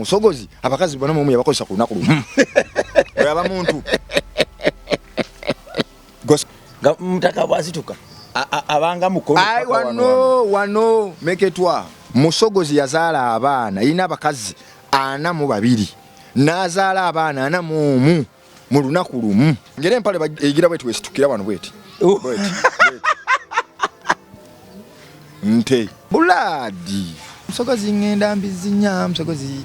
musogozi abakazi bonna mu yabakozesa ku lunaku lumu oyaba muntu mutaka bwazituka abanga mukono ai wano meketwa musogozi yazaala abaana ina abakazi 42 nazaala abaana 41 mu lunaku lumu ngere empale egira bwetu wesitukira wano bweti nte buladi musogozi ngenda mbizinya musogozi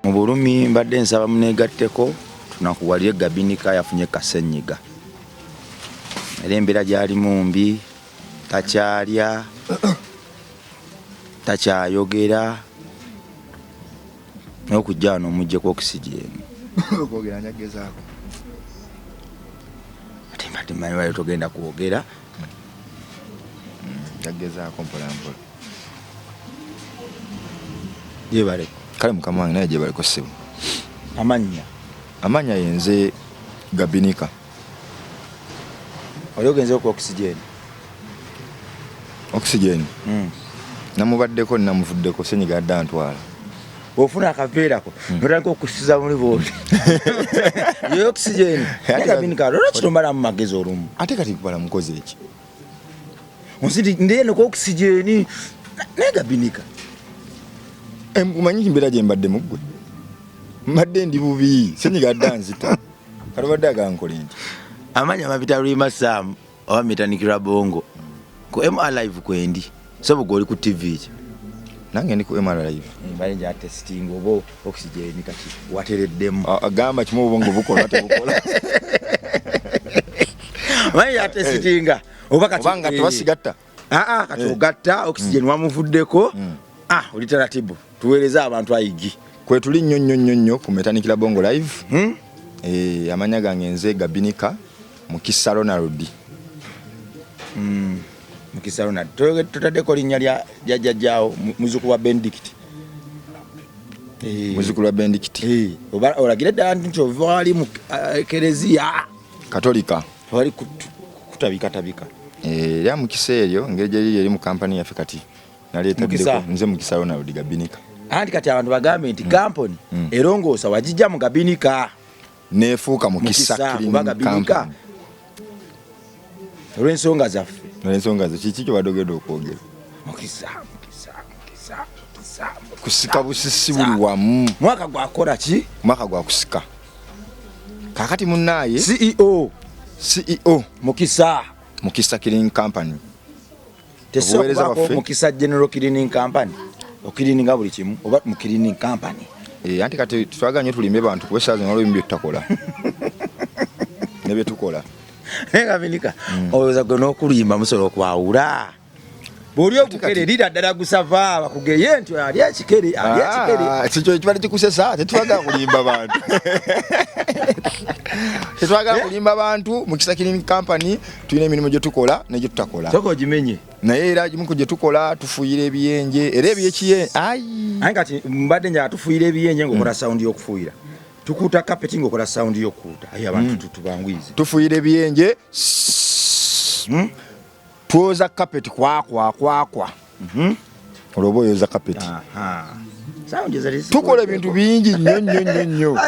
mu Bulumi mbadde nsaba munegatteko tunakuwaliye Gabinika yafunye kasenyiga era embeera gyalimu mbi takyalya takyayogera n'okujja wano omuggyeko okisigeni okwogera nyagezaako ate mbadde mmanyi wali togenda kwogera nyagezaako mpolampola yebale kale mukama wange naye gyebaliko ssebo amanya yenze Gabinika oli ogenze ku oxygen namubaddeko namuvuddeko senyiga adda ntwala ofuna akaveerako notandika okusiza muli booti yo oxygen Gabinika lwaki tombala mu magezi olumu ate kati kubala mukozi eki onsiti ndeno ku oxygen naye Gabinika umanyi mbeera gye mbadde muggwe mbadde ndi bubi senyiga adda nzita kalubadde agankole nti amanya mapita lwima Sam oba metanikira bongo ku MR live kwendi sababu oli ku TV ki nange ndi ku MR live mbali nja testing obo oxygen kati watereddemu agamba kimu bongo bukola tebukola mali ya testinga oba kati banga tebasigatta kati ogatta oxygen wamuvuddeko oli taratibu tuweereza abantu ayigi kwetuli nnyonnyo ku metanikira bongo live amanya gange nze Gabinika Mukisa Ronald Mukisa Ronald tutaddeko linnya lya jjajjaawo muzzukulu wa Benedict muzzukulu wa Benedict oba olagire ddala nti ova wali mu Ekereziya Katolika wali kutabika era Mukisa eryo ngeri gyeri eri mu kampani yaffe kati naleetaddeko nze Mukisa Ronald Gabinika anti kati abantu bagambe nti kampani erongoosa wagijja mu Gabinika nefuuka Mukisa Gabinika olw'ensonga zaffe kiki kyo badogedde okwogera kusika busisi buli wamu mwaka gwakola ki mwaka gwa kusika kakati munnaye CEO Mukisa Cleaning Company tesobola Mukisa General Cleaning Company okirininga buli kimu oba mu cleaning company anti kati twaganye tulimbe bantu kubesaaze ngalo bimbi tutakola nebye tukola Gabinika oyoza gwe n'okulimba musolo okwawula bw'oli okukere lira ddala gusava bakugeye nti ali ekikere ekyo kibadde kikusesa tetwagala kulimba bantu Mukisa Cleaning Company tulina emirimu gye tukola negye tutakola soko gimenye naye era gimu gye tukola tufuuyira ebiyenje era ebyekiye ayi kati mbadde nja tufuuyira ebiyenje ng'okola sound y'okufuuyira tukuuta kapeti ng'okola sound y'okuuta ayi abantu tubangwize tufuuyira ebiyenje twoza kapeti kwakwa olwoba oyoza kapeti tukola ebintu bingi nnyo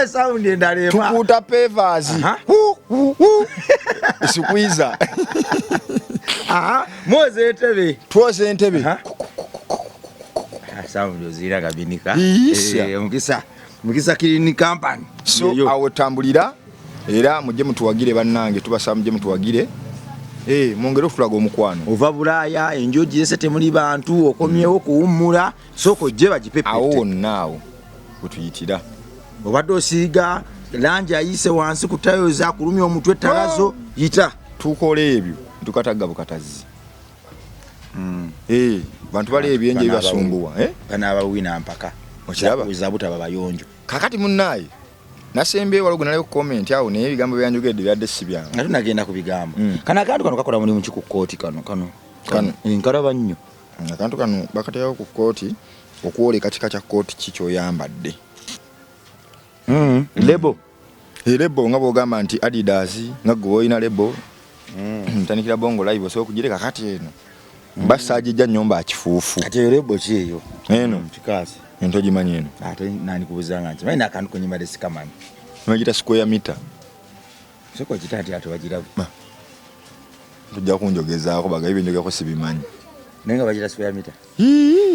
tukuuta pavers sikwiza twoza entebe Mukisa Cleaning Company so awo tambulira era mujje mutuwagire bannange tubasaba mujje mutuwagire mwongere okutulaga omukwano ova Bulaaya enjoji yese temuli bantu okomyewo kuwummula soko gye bagipepete awo naawo wetuyitira obadde osiiga langi ayise wansi ku tayoza kulumya omutwe talazo yita tukola ebyo tukataga bukatazi bantu bali ebyenje bibasumbuwa bana abawina mpaka okiraba uzabuta babayonjo kakati munnaye nasembe walogo nale ku comment awo naye ebigambo byanjogedde byadde si byange nga tunagenda ku bigambo kana akantu kano kakola mulimu ki ku kooti kano nkalaba nnyo akantu kano bakatyawo ku kooti okwoleka kika kya kooti kikyoyambadde lebo lebo nga bwogamba nti Adidas nga gwe olina lebo ntandikira bongo live osobola okugireka kati eno basajja nyomba akifuufu kati yorebo kiyo eno kikasi entogimanyi eno ate nani kubuzanga nti maina akantu konyima desikamani magita square meter soko kitati ate bagirabu tujja kunjogezaako bagayibe njogeko sibimanyi nenga bagira square meter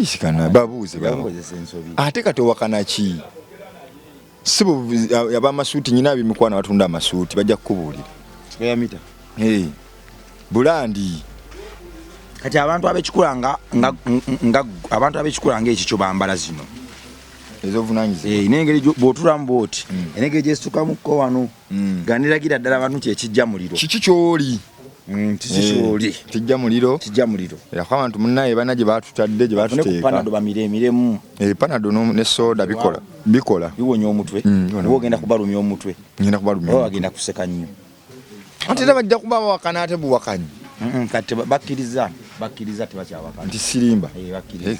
sikana babuuze babuuze sensobi ate kati owakana ki sibo abamasuuti nyina abimikwana batunda amasuuti bajja kukubuulira square meter bulandi kati abantu abekikulanga abantu abekikulanga ekikyo bambala zino ezovunanyizibwa nengeri bwotulamu bwoti enengeri gyesitukamukko wano ganiragira ddala abantu kyekijja muliro kiki kyoli tikikyoli kijja muliro erako abantu munnaye bana gye batutadde gye batuteeka bamiremiremu panado ne soda bikola biwonya omutwe oba ogenda kubalumya omutwe ngenda kubalumya oba bagenda kuseka nnyo ate era bajja kuba bawakana ate buwakanyi kati bakkiriza tebakyawakana nti sirimba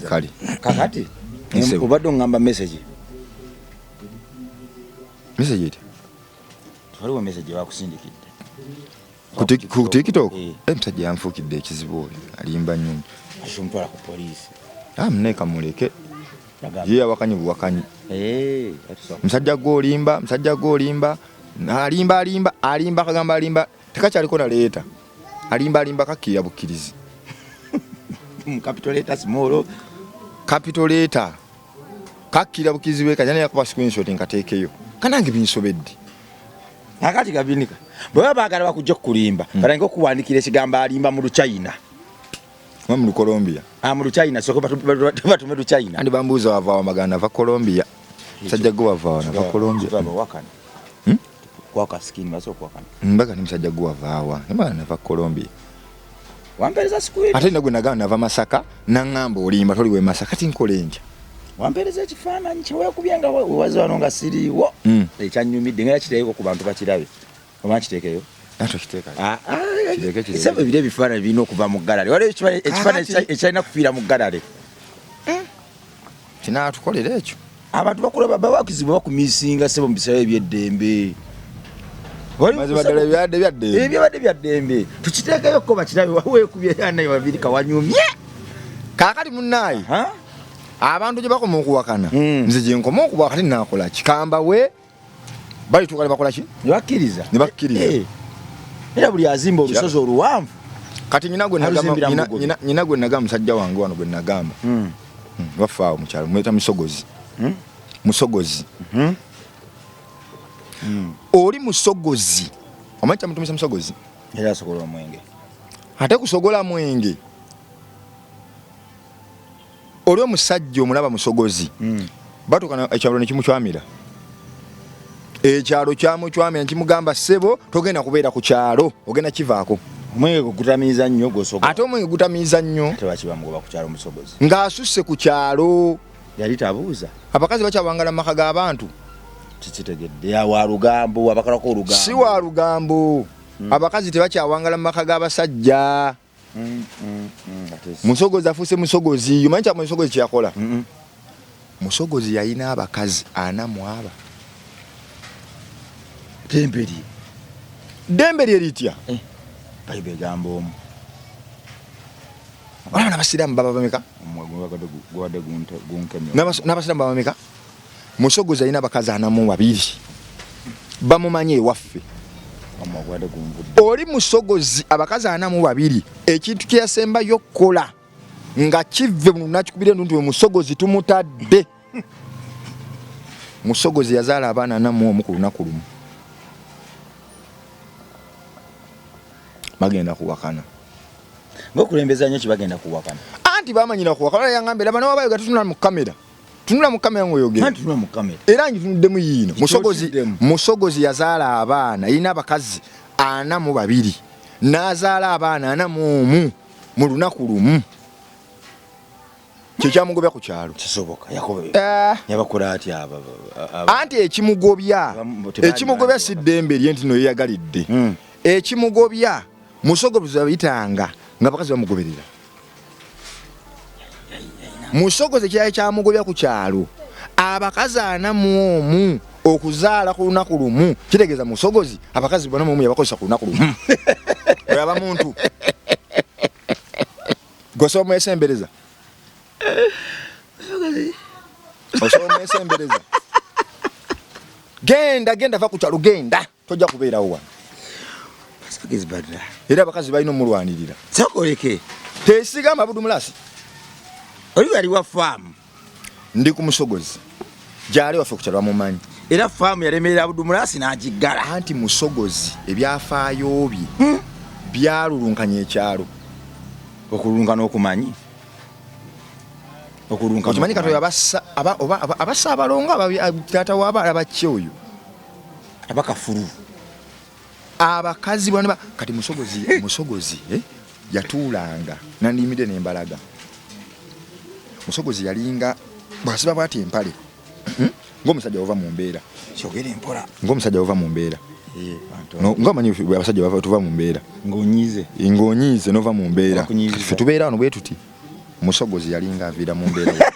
kale kakati obadde oŋŋamba message eti waliwo message bakusindikidde ku TikTok omusajja yanfuukidde ekizibu oyo alimba nnyonyi omutwala ku poliisi muneka muleke ye yawakanyi buwakanyi musajja gwolimba alimba kagamba alimba tekakyaliko naleeta alimba kakkirira bukkirizi capitoleta kakkirira bukkirizi bwe kanyana yakuba screenshot nkateekeyo kanange binsobedde akati gabinika bwe baba baagala bakujja kukulimba balange okuwandikira ekigambo alimba mu Luchina mu Colombia mu Luchina soko batume Luchina andi bambuuza wava magana va Colombia musajja gwe wava na va Colombia wakana kwaka skin baso kwakana mbaga ni musajja gwe wava na va Colombia wampereza squid ate nagwe nagana nava Masaka nangamba olimba toli we Masaka tinkolenja wampereza ekifaananyi kyewekubyanga wazi wano nga siriiwo ekyanyumidde nga yakiteeko ku bantu bakirabe oba kiteekeyo sebo ebiro ebifaananyi birina okuva mu galale waliwo ekifaananyi ekyalina kufiira mu galale kinatukolera ekyo abantu bakulaba babakizibwa bakumisinga sebo mu bisabo ebyeddembe ebyabadde byaddembe tukiteekeyo ko bakirabe wawekubye yanayo babiri kawanyumye kaakati munnaayi abantu gye bakoma okuwakana nze gye nkoma okuba kati nakola kikamba we balituuka ne bakola ki ne bakkiriza era buli azimba olusozi oluwanvu kati nyina gwe nagamba musajja wange wano gwe nagamba bafaawo mukyalo mweta musogozi oli musogozi omanyi kyamutumisa musogozi era asogola omwenge ate kusogola mwenge oli omusajja omulaba musogozi batuuka ekyalo nekimucwamira ekyalo kyamucwamira nekimugamba ssebo togenda kubeera ku kyalo ogenda kivaako omwenge gutamiiza nnyo gosogola ate omwenge gutamiiza nnyo tebakibamugoba ku kyalo musogozi ng'asusse ku kyalo yali tabuuza abakazi bakyawangala mu maka g'abantu kikitegedde wa lugambo abakolako olugambo si wa lugambo abakazi tebakyawangala mu maka g'abasajja musogozi afuuse musogozi omanyi kya musogozi kyeyakola musogozi yalina abakazi 47 dembe lye litya bayibe egamba omu olaba n'abasiraamu baba bameka n'abasiraamu baba bameka musogozi alina abakazi 42 bamumanyi ewaffe oli musogozi abakazi 42 ekintu kyeyasembayo okukola nga kive nakikubira nti musogozi tumutadde musogozi yazaala abaana 41 ku lunaku lumu bagenda kuwakana ng'okulembeza nnyo kibagenda kuwakana anti bamanyira kuwakana yangambira bana wabayo gatunula mu kamera ngoyogera era njitunudemu yiino musogozi yazaala abaana yina abakazi 42 n'azaala abaana 41 mu lunaku lumu kyekyamugobya ku kyalo kisoboka yabakola atya anti ekimugobya si ddembe lye nti no yeyagalidde ekimugobya musogozi bayitanga nga bakazi bamugoberera musogozi kyali kyamugobya ku kyalo abakazi 41 okuzaala ku lunaku lumu kitegeeza musogozi abakazi 41 yabakozesa ku lunaku lumu oyaba muntu Gosoma esembereza. Osoma esembereza. Genda va ku kyalo genda. Tojja kubeerawo wano. Musogozi badra. Era abakazi balina omulwanirira. Sokoleke. Tesigama Abudu Mulasi. Oli yali wa farm. Ndi ku Musogozi. Jali waffe ku kyalo bamumanyi. Era farm yalemerera Abudu Mulasi n'agiggala. Anti Musogozi ebyafaayo bye byalulunkanya ekyalo. Okulunga n'okumanyi. Okulunga. Okimanyi katoyo abassa abalongo taata w'abaana bakyoyo. Abakafuru. Abakazi bwana kati Musogozi yatuulanga nandimide n'embalaga. Musogozi yalinga bwasiba bwati empale ng'omusajja ova mu mbeera. Kyogere mpola. Ng'omusajja ova mu mbeera. Ng'omanyi abasajja bava tuva mu mbeera. Ng'onyiize nova mu mbeera. Ffe tubeera wano bwe tuti. Musogozi yalinga aviira mu mbeera.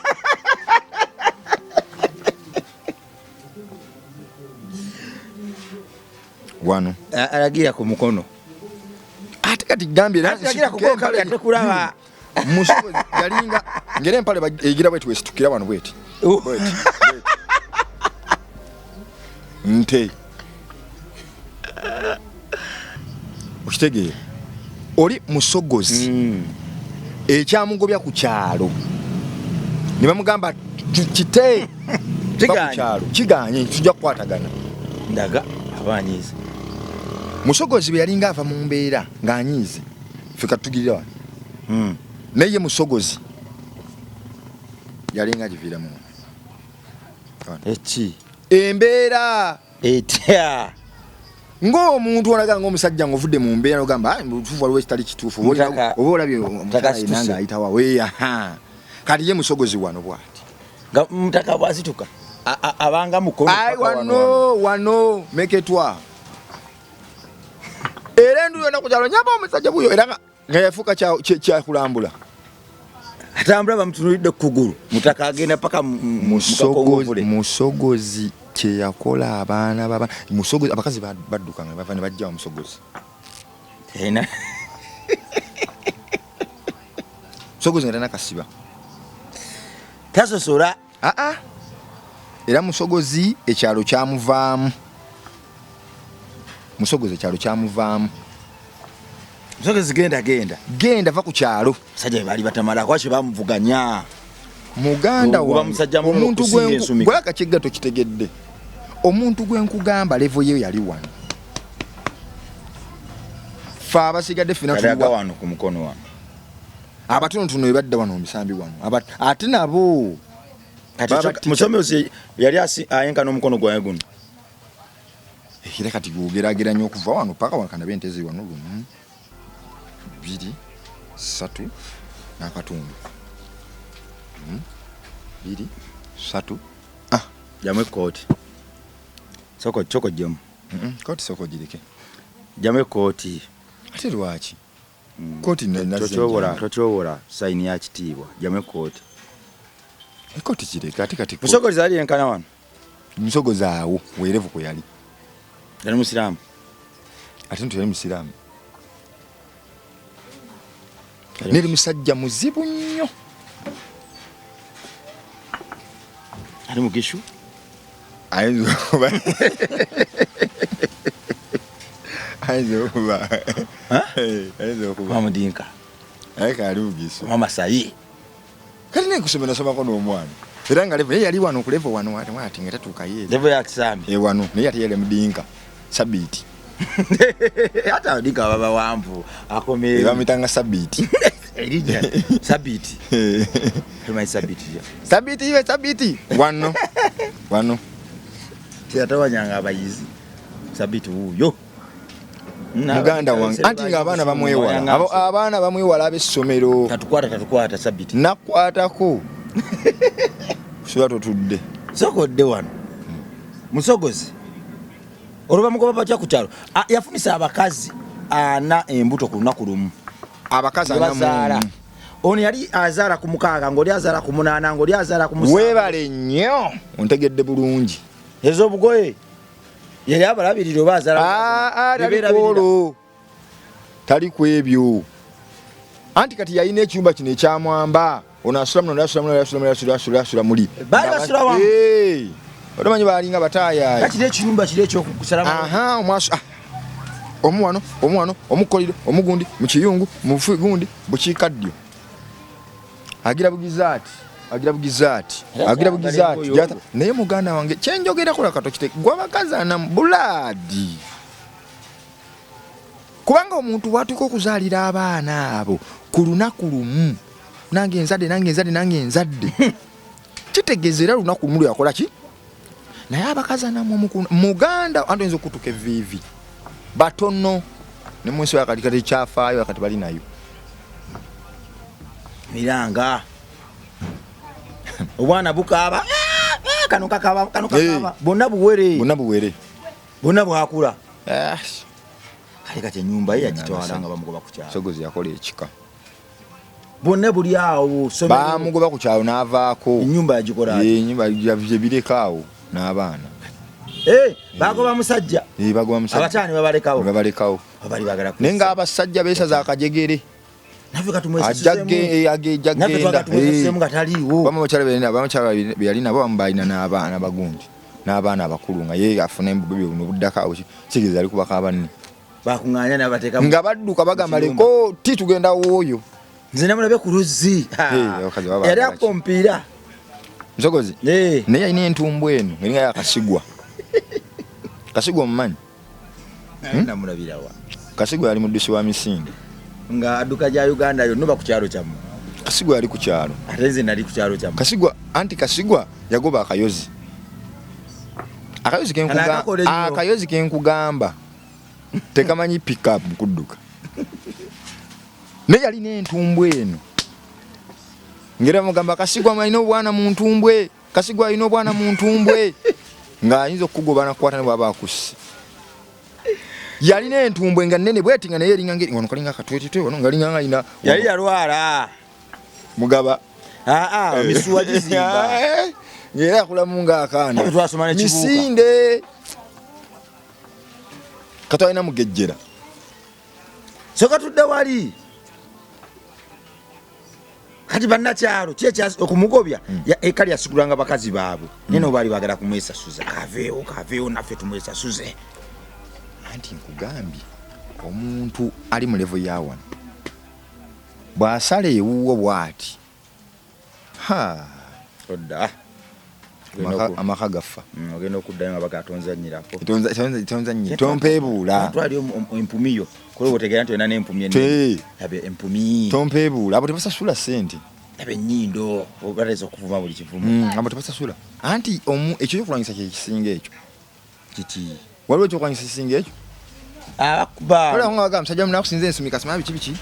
Wano. Alagira ku mukono. Ate kati gambye alagira ku mukono kale tekulaba. Musogozi yalinga ngere empale egira bwetu wesitukira wano bweti. Bweti. Nte. Okitegeera. Oli Musogozi. Ekyamugobya ku kyalo. Ne bamugamba kite. Kiganye tujja kukwatagana. Ndaga abanyize. Musogozi bwe yalinga ava mu mbeera ng'anyiize. Fika tugirira wano. Naye Musogozi yalinga agiviiramu. Eki. Embeera. Etya. Ng'omuntu olaga ng'omusajja ng'ovudde mu mbeera n'ogamba mutuufu waliwo ekitali kituufu. Oba olabye omusajja nanga ayitawa weeya. Kati ye Musogozi wano bw'ati. Nga mutaka bw'asituka. Abanga mukono. Ai wano meketwa. Era ndu yona kukyalo nyamba omusajja buyo era nga yafuuka kyakulambula. Atambula bamutunulidde ku kugulu. Mutaka agenda paka Musogozi kye yakola abaana baba. Musogozi abakazi badduka nga bava ne bajja wa Musogozi. Ena. Musogozi nga tana kasiba. Tasosola. Era Musogozi ekyalo kyamuvaamu. Musogozi ekyalo kyamuvaamu. Musogozi genda va ku kyalo. Sajja bali batamala kwache bamuvuganya. Muganda wa omuntu gwaka kigato kitegedde. Omuntu gwenkugamba level ye yali wano. Fa abasigadde fina tuwa wano ku mukono wano. Abatono tuno ebadde wano omusambi wano. Ate nabo Musogozi yali ayenka n'omukono gwaye guno. Era kati gwogerageranya okuva wano paka wakana bentezi wano 1 2 3 n'akatundu 2 3 jamwe kooti choko jamu kooti soko jireke jamwe kooti ate lwaki kooti tochobora saini ya kitiibwa jamwe kooti kooti kireke ate kati Musogozi ali enkana wano. Musogozi awo weerevu ko yali. Yali Musiraamu. Ate ntuyali Musiraamu. Neri musajja muzibu nnyo. Ali mugishu. Ayinza kuba. Ayinza kuba. Mamudinka. Ayika ali mugishu. Mama sayi. Kali ne kusomera somako n'omwana. Era nga level yali wano ku level wano ati nga tatuuka yeye. Level ya kisambi. Wano naye ate yali mudinka. Sabiti. Hata odinka baba wamvu akomeye. Bamitanga sabiti. Elija sabiti. Hema sabiti. Sabiti iwe sabiti. Wano. Tiyatawanyanga abayizi. Sabiti uyo. Muganda wange anti nga abaana bamwewala. Abaana bamwewala ab'essomero. Tatukwata sabiti. Nakwatako. Subato tudde. Sokodde wano. Musogozi. Oluba mugoba batya ku kyalo. Yafunisa abakazi ana embuto ku lunaku lumu. Abakazi ana mu. Ono yali azaala ku 6 ng'oli azaala ku 8 ng'oli azaala ku 7. Weebale nnyo. Ontegedde bulungi. Ezo bugoye. Yali abalabirira oba azaala. Tali kwebyo. anti kati yalina ekyumba kino ekyamwamba ono asula muno asula muli bali basula wamu otamanyi balinga bataayaaya kati ekiyumba kiri ekyokusala omuwano omukoliro omugundi mu kiyungu mu bufu gundi bukiikaddyo agira bugizaati naye muganda wange kyenjogerako lakato kite gwe abakazana bulaadi kubanga omuntu bwatuuka okuzaalira abaana abo ku lunaku lumu nange enzadde kitegeeza era lunaku lumu lwakola ki naye abakazana muganda anti oyinza okutuuka eviivi batono ne munsi wakatikati kyafaayo akati bali nayo miranga obwana bukaaba kano kakaba bonna buwere bonna bwakula kale kati ennyumba ye yagitwala nga bamugoba ku kyalo Musogozi yakola ekika bonna buli awo bamugoba ku kyalo n'avaako ennyumba yagikola ennyumba yabireka awo n'abaana bagoba musajja abataani babalekawo naye ng'abasajja beesaza akajegere abamukyala beyali nabo bamu balina n'abaana bagundi n'abaana abakulu nga ye afuna embugo buddako kigezi ali kubaka abanne nga badduka bagamba leko ti tugenda wooyo nze namulabe ku luzzi yali akompiira Musogozi naye yalina entumbu eno eringa yakasigwa kasigwa omumanyi namulabirawa kasigwa yali muddusi wa misinde nga adduka gya Uganda yonna ba ku kyalo kyamu kasigwa yali ku kyalo ate nze nali ku kyalo kyamu kasigwa yagoba akayozi kenkugamba tekamanyi pickup kudduka naye yalina entumbu eno ngera mugamba kasigwa alina obwana mu ntumbwe nga ayinza okugoba nakukwata ne bwaba akusse yalina entumbwe nga nnene bweti nga naye eringa wano kalinga katwetitwe wano ngalinga nga alina yali yalwala mugaba misuwa gizimba ngera yakulamu ngaakaana twasoma misinde kato alina mugejjera so katudde wali kati bannakyalo okumugobya ekali yasigulanga bakazi baabwe naye no baali baagala kumwesasuza kaveewo naffe tumwesasuze anti nkugambye omuntu ali mu levo ya wano bw'asala ewuwo bw'ati odda amaka gaffa ogenda okuddayo nga bagatonzanyirako tompeebuula twali empumiyo kuba otegeera nti olina n'empumi abe empumi tompeebuula abo tebasasula ssente abe ennyindo ogateza okuvuma buli kivumu abo tebasasula anti ekyo kyokulwanyisa kyekisinga ekyo kiti waliwo ekyokulwanyisa kisinga ekyo abakuba musajja munakusinza ensumi kasima biki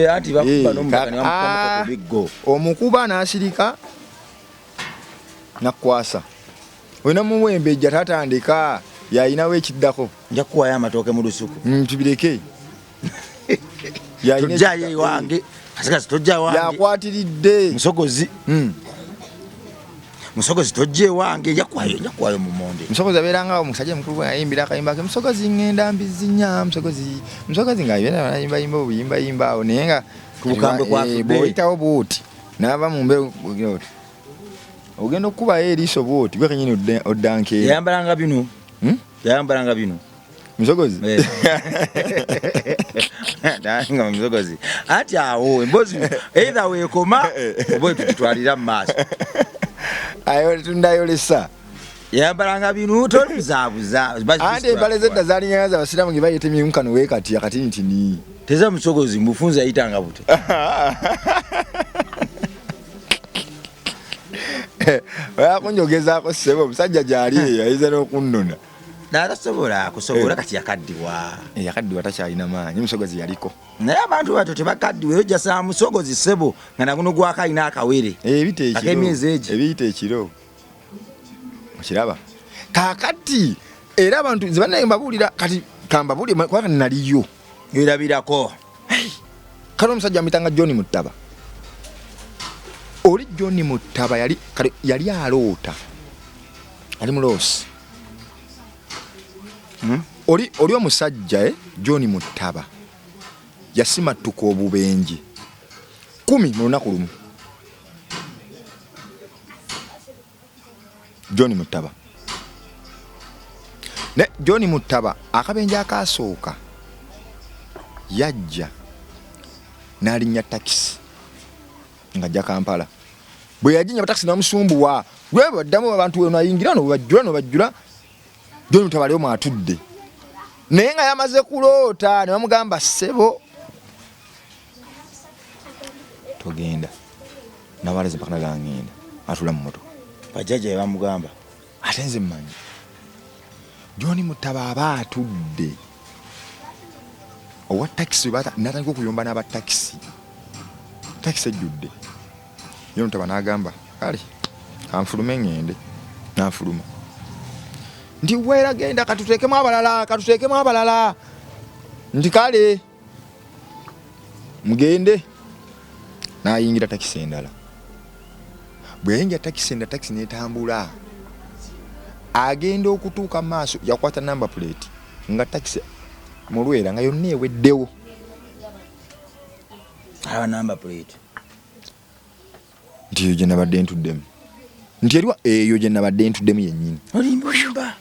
anti bakuba n'omubaka ne bamukwamako ku biggo omukuba n'asirika nakwasa olina muwembejja tatandika yayinawo ekiddako nja kuwayo amatooke mu lusuku tubireke tojjayo ewange kasikasi tojja wange yakwatiridde musogozi tojja ewange njakuwayo mu monde musogozi abeeranga omusajja mukulu ayimbira akayimba ke musogozi ngenda mbizinya musogozi ngayimbayimba obuyimbayimba awo naye nga kubukambwe kwafudde bw'oyitawo bwoti naava mu mbeera ogenda okukubayo eriiso bwoti gwe kenyini oddankeera yayambalanga bino musogozi nga musogozi anti awo emboozi either weekoma oba etututwalira mu maaso tundayolesa yayambalanga bino tolibuzaabuza anti empale zedda zalinyaza abasiraamu ge bayita emyunkano weekati akatintini teza musogozi mufunzi yayitanga bute oyakunjogezaako ssebo omusajja gyali eyo ayinza n'okunnona natasobola kati yakaddiwa takyalina maanyi musogozi yaliko naye abantu bato tebakaddiwa ojja saa musogozi ssebo nga naguno gwako alina akawere ak'emyezi egi ebiyita ekiro okiraba kaakati era abantu zebannaye mbabuulira kati kambabuulire kubanga naliyo erabirako kale omusajja amitanga John Muttaba oli John Muttaba yali aloota ali muloosi oli omusajja John Muttaba yasimattuka obubenje 10 mu lunaku lumu. John Mutaba. Ne John Mutaba akabenja akasooka yajja n'alinnya taxi ng'ajja Kampala. Bwe yajinya taxi n'amusumbuwa gwe baddamu abantu we nayingira no bajjula John Mutaba leo mwatudde naye nga yamaze kuloota ne bamugamba ssebo togenda nawaleze mpaka nagangenda atula mu moto bajaja bamugamba ate nze mmanyi John Mutaba aba atudde owa taxi natandika okuyomba n'aba taxi ejjudde John Mutaba n'agamba kale kanfulume ngende n'afuluma nti weera genda katuteekemu abalala nti kale mugende n'ayingira taxi endala bwe yayingira taxi endala taxi n'etambula agenda okutuuka maaso yakwata number plate nga taxi mu Lwera nga yonna eweddewo aba number plate nti eyo gye nabadde ntuddemu nti eriwa eyo gye nabadde ntuddemu yennyini olimba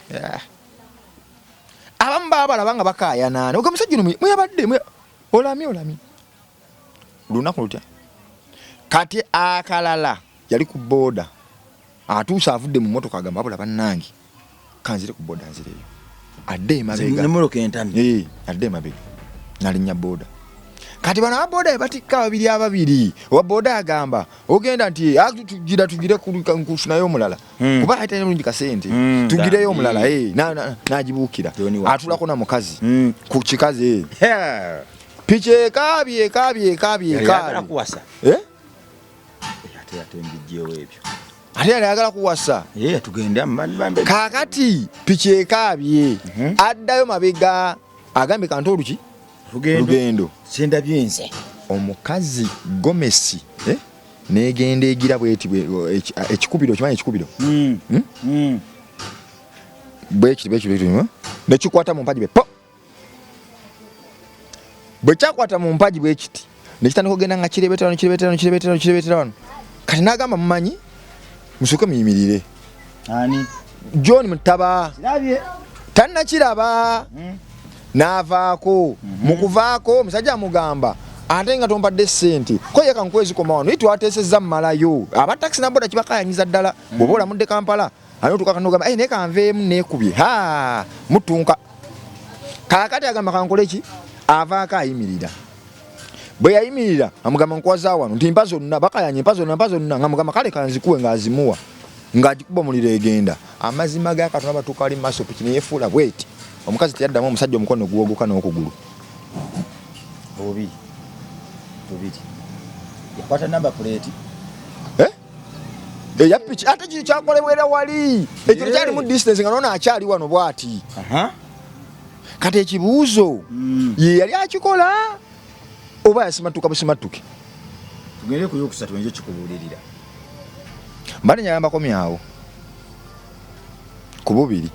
abamu baabalaba nga bakaayanaana oga musajja ono mweyabadde olami lunaku lutya kati akalala yali ku booda atuuse avudde mu motoka agamba abula bannange kanzire ku booda nzireyo adde emabega nalinnya booda kati bano abooda batikka babiri owa booda agamba ogenda nti tugire kusunayo omulala kuba ayitane bulungi kasente tugireyo omulala nagibuukira atulako na mukazi ku kikazi piki ekaabye ate yali ayagala kuwasa kaakati piki ekaabye addayo mabega agambye kanti oluki lugendo sendabyenze omukazi Gomesi negenda egira bweti ekikubiro kimanyi ekikubiro bwekiri nekikwata mu mpaji bwe kyakwata mu mpaji bwekiti nekitandika okugenda nga kirebeterano kati n'agamba mumanyi musooke muyimirire John Mutaba tannakiraba n'avaako mu kuvaako omusajja amugamba ate nga tompadde ssente ko ye kankwezi koma wano itwateesezza mmalayo aba taxi naboda kibakayanyiza ddala bw'oba olamudde Kampala ani otuuka kanogamba naye kanveemu neekubye mutunka kaakati agamba kankole ki avaako ayimirira bwe yayimirira amugamba nkwaza wano nti mpa zonna bakayanya mpa zonna nga mugamba kale kanzikuwe ng'azimuwa ng'agikuba omuliro egenda amazima ga Katonda batuuka ali mu maaso piki neyefuula bweti omukazi teyaddamu omusajja omukono guwogoka n'okugulu bubiri yakwata number plate eya piki ate kiri kyakolebwera wali ekyo kyali mu distance nga noona akyali wano bw'ati kati ekibuuzo ye yali akikola oba yasimatuka busimatuke tugende ku yokusatu nje kikubuulirira mbadde nyagambako myawo ku bubiri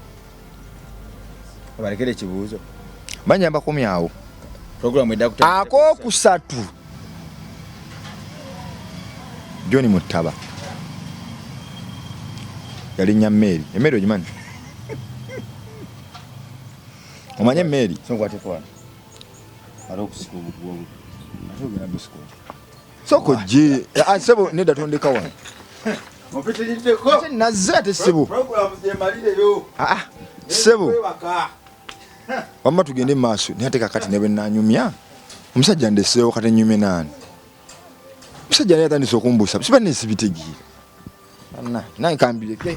abalekere ekibuuzo banyamba kumyawo program edda akookusatu John Mutaba yalinnya Mary Mary ogimanyi omanye Mary songwatekwana alokusiku atogera bisiko soko je asebo nedda tondeka wano mupitiriddeko nazze ate sebo program zemalireyo sebo wamma tugende mu maaso naye ate kakati ne bwe nanyumya omusajja ndeseewo kati nyume nani omusajja naye atandise okumbuusa siba nesibitegeera nange kambireke